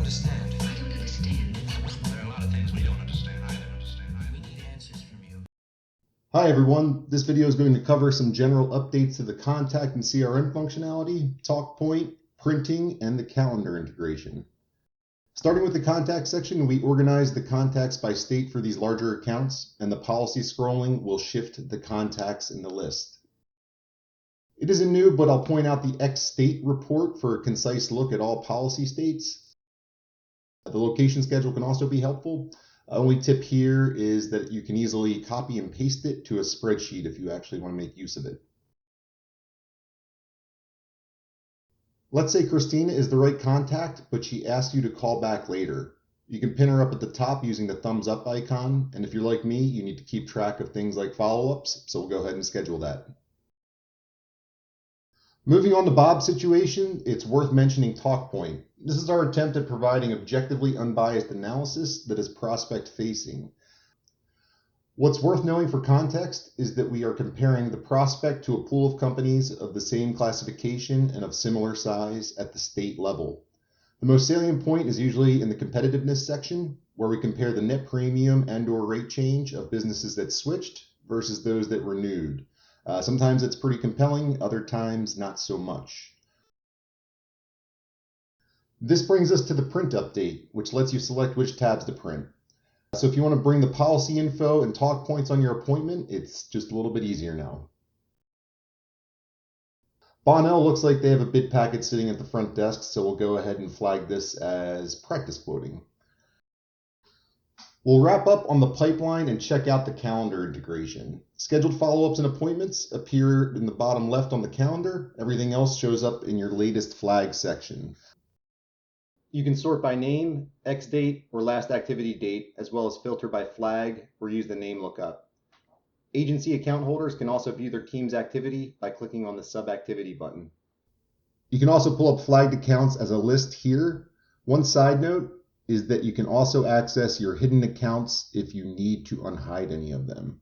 understand. I don't understand. There are a lot of things we don't understand. I don't understand. We need answers from you. Hi everyone, this video is going to cover some general updates to the contact and CRM functionality, TalkPoint, printing, and the calendar integration. Starting with the contact section, we organize the contacts by state for these larger accounts, and the policy scrolling will shift the contacts in the list. It isn't new, but I'll point out the Xdate report for a concise look at all policy states. The location schedule can also be helpful. Only tip here is that you can easily copy and paste it to a spreadsheet if you actually want to make use of it. Let's say Christina is the right contact, but she asks you to call back later. You can pin her up at the top using the thumbs up icon, and if you're like me, you need to keep track of things like follow-ups, so we'll go ahead and schedule that. Moving on to Bob's situation, it's worth mentioning TalkPoint. This is our attempt at providing objectively unbiased analysis that is prospect-facing. What's worth knowing for context is that we are comparing the prospect to a pool of companies of the same classification and of similar size at the state level. The most salient point is usually in the competitiveness section, where we compare the net premium and/or rate change of businesses that switched versus those that renewed. Sometimes it's pretty compelling, other times not so much. This brings us to the print update, which lets you select which tabs to print. So if you want to bring the policy info and talk points on your appointment, it's just a little bit easier now. Bonnell looks like they have a bid packet sitting at the front desk, so we'll go ahead and flag this as practice quoting. We'll wrap up on the pipeline and check out the calendar integration. Scheduled follow-ups and appointments appear in the bottom left on the calendar. Everything else shows up in your latest flag section. You can sort by name, Xdate, or last activity date, as well as filter by flag or use the name lookup. Agency account holders can also view their team's activity by clicking on the sub-activity button. You can also pull up flagged accounts as a list here. One side note is that you can also access your hidden accounts if you need to unhide any of them.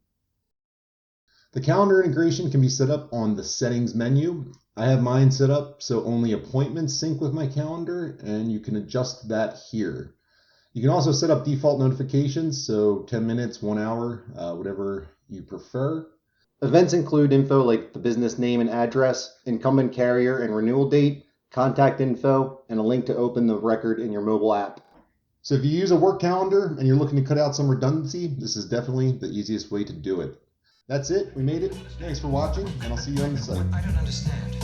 The calendar integration can be set up on the settings menu. I have mine set up so only appointments sync with my calendar, and you can adjust that here. You can also set up default notifications, so 10 minutes, 1 hour, whatever you prefer. Events include info like the business name and address, incumbent carrier and renewal date, contact info, and a link to open the record in your mobile app. So if you use a work calendar and you're looking to cut out some redundancy, this is definitely the easiest way to do it. That's it. We made it. Thanks for watching, and I'll see you on the site. I don't understand.